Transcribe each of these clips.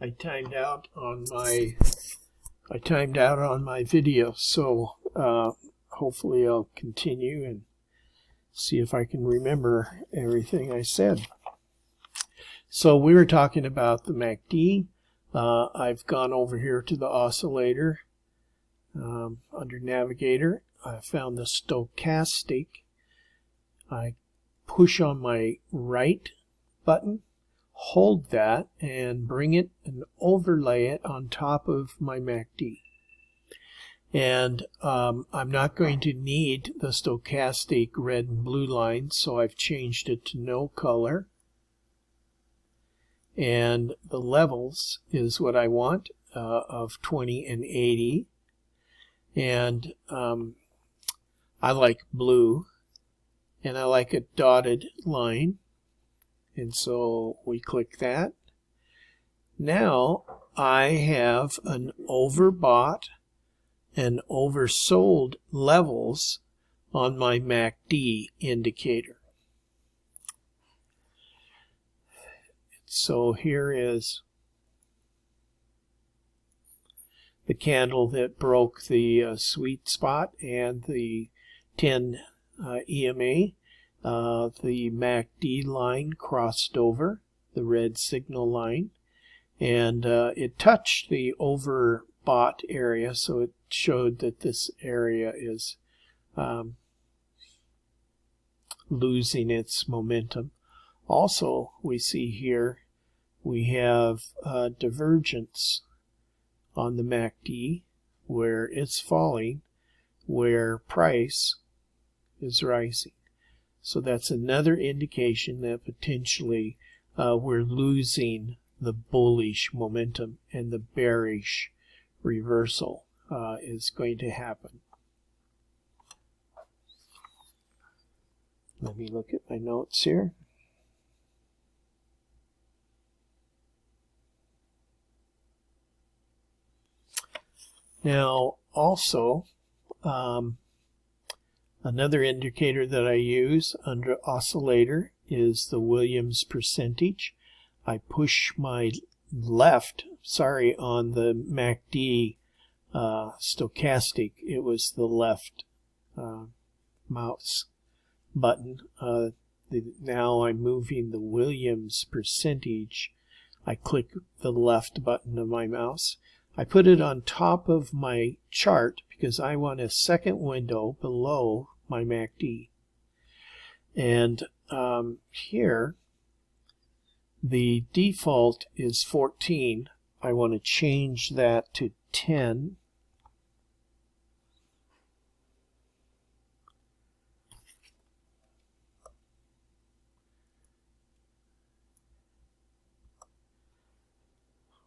I timed out on my video, so hopefully I'll continue and see if I can remember everything I said. So we were talking about the MACD. I've gone over here to the oscillator. Under Navigator, I found the stochastic. I push on my right button, hold that, and bring it and overlay it on top of my MACD. And I'm not going to need the stochastic red and blue lines, so I've changed it to no color. And the levels is what I want, of 20 and 80. And I like blue, and I like a dotted line, and so we click that. Now I have an overbought and oversold levels on my MACD indicator. So here is the candle that broke the sweet spot and the 10 EMA. The MACD line crossed over the red signal line, and it touched the overbought area, so it showed that this area is losing its momentum. Also, we see here we have divergence on the MACD where it's falling, where price is rising. So that's another indication that potentially we're losing the bullish momentum and the bearish reversal is going to happen. Let me look at my notes here. Now, also, another indicator that I use under oscillator is the Williams percentage. I push my left, on the MACD stochastic, it was the left mouse button. Now I'm moving the Williams percentage. I click the left button of my mouse. I put it on top of my chart because I want a second window below my MACD. And here, the default is 14. I want to change that to 10.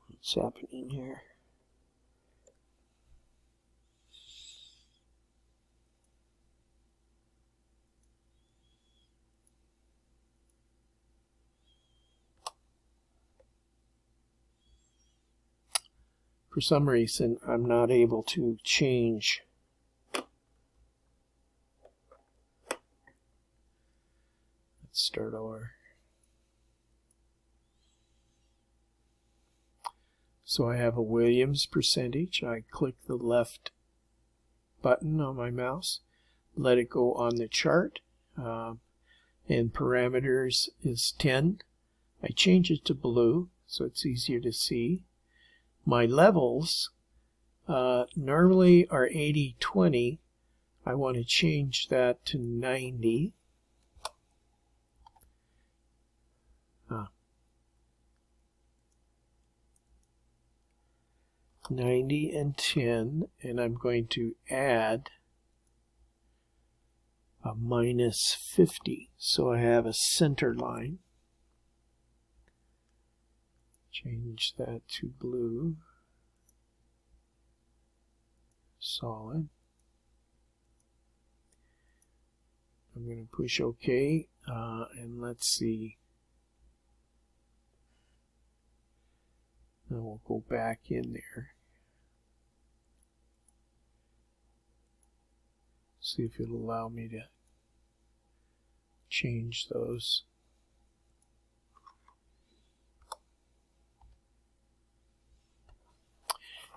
What's happening here? For some reason, I'm not able to change. Let's start over. So I have a Williams percentage. I click the left button on my mouse, let it go on the chart, and parameters is 10. I change it to blue so it's easier to see. My levels normally are 80-20. I want to change that to 90. 90 and 10, and I'm going to add a -50, so I have a center line. Change that to blue, solid. I'm going to push OK, and let's see. Now we'll go back in there. See if it'll allow me to change those.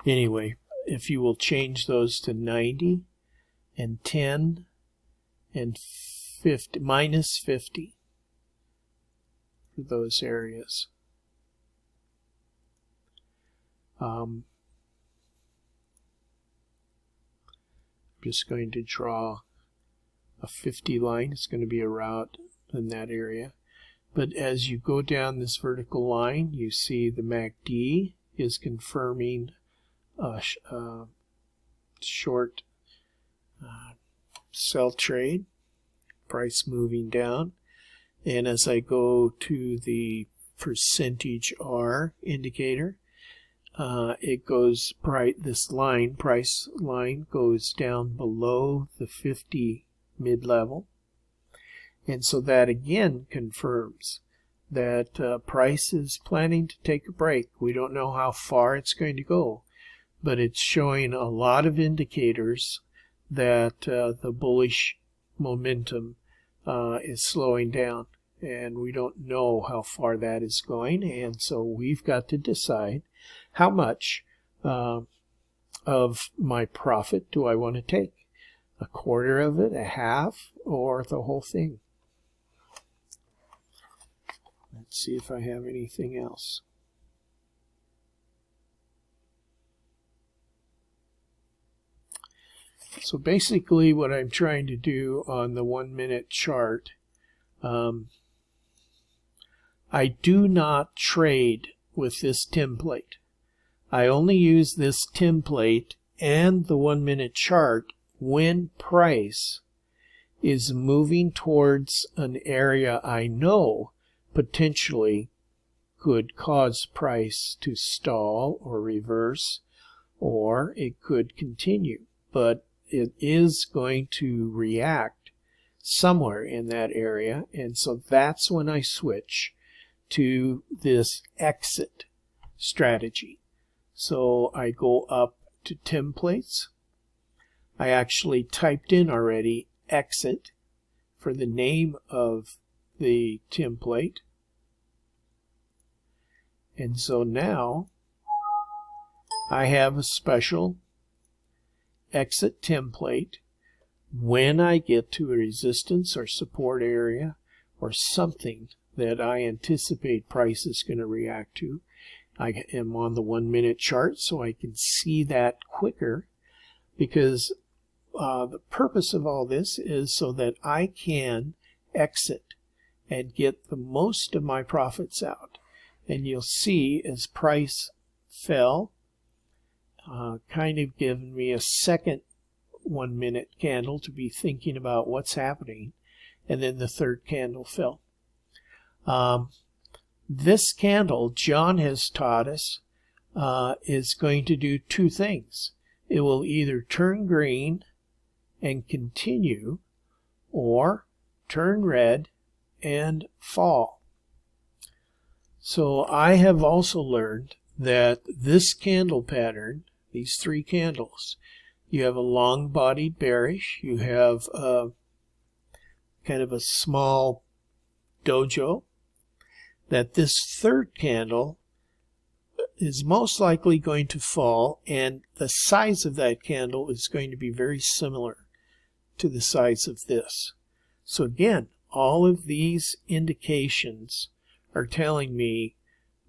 Anyway, if you will change those to 90 and 10 and 50, minus 50 for those areas. I'm just going to draw a 50 line. It's going to be a route in that area. But as you go down this vertical line, you see the MACD is confirming a short sell trade, price moving down. And as I go to the percentage R indicator, it goes this line, price line, goes down below the 50 mid-level. And so that again confirms that price is planning to take a break. We don't know how far it's going to go, but it's showing a lot of indicators that the bullish momentum is slowing down, and we don't know how far that is going. And so we've got to decide how much of my profit do I want to take. A quarter of it, a half, or the whole thing. Let's see if I have anything else. So basically what I'm trying to do on the 1 minute chart, I do not trade with this template. I only use this template and the 1 minute chart when price is moving towards an area I know potentially could cause price to stall or reverse, or it could continue. But it is going to react somewhere in that area, and so that's when I switch to this exit strategy. So I go up to templates. I actually typed in already exit for the name of the template. And so now I have a special exit template. When I get to a resistance or support area or something that I anticipate price is going to react to, I am on the 1 minute chart so I can see that quicker, because the purpose of all this is so that I can exit and get the most of my profits out. And you'll see as price fell, kind of given me a second 1 minute candle to be thinking about what's happening, and then the third candle fell. This candle, John has taught us, is going to do two things. It will either turn green and continue, or turn red and fall. So I have also learned that this candle pattern, these three candles, you have a long-bodied bearish, you have kind of a small dojo, that this third candle is most likely going to fall, and the size of that candle is going to be very similar to the size of this. So again, all of these indications are telling me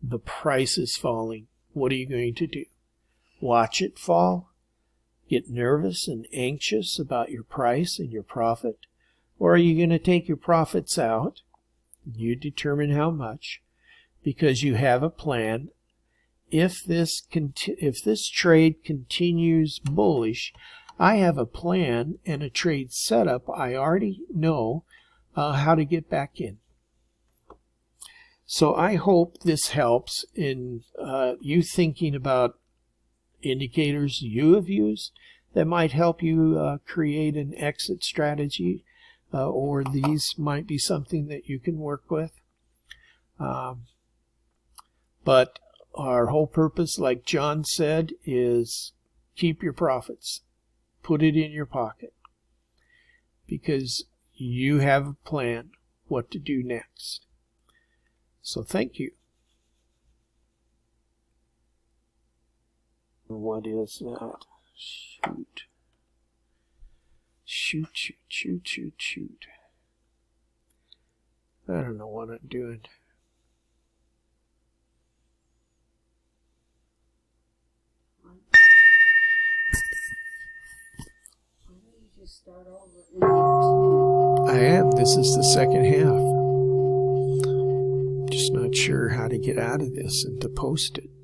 the price is falling. What are you going to do? Watch it fall? Get nervous and anxious about your price and your profit? Or are you going to take your profits out? You determine how much, because you have a plan. If this trade continues bullish, I have a plan and a trade setup. I already know how to get back in. So I hope this helps in you thinking about indicators you have used that might help you create an exit strategy, or these might be something that you can work with. But our whole purpose, like John said, is keep your profits. Put it in your pocket, because you have a plan what to do next. So thank you. What is that? Shoot. Shoot, shoot, shoot, shoot, shoot. I don't know what I'm doing. Start over. I am. This is the second half. Just not sure how to get out of this and to post it.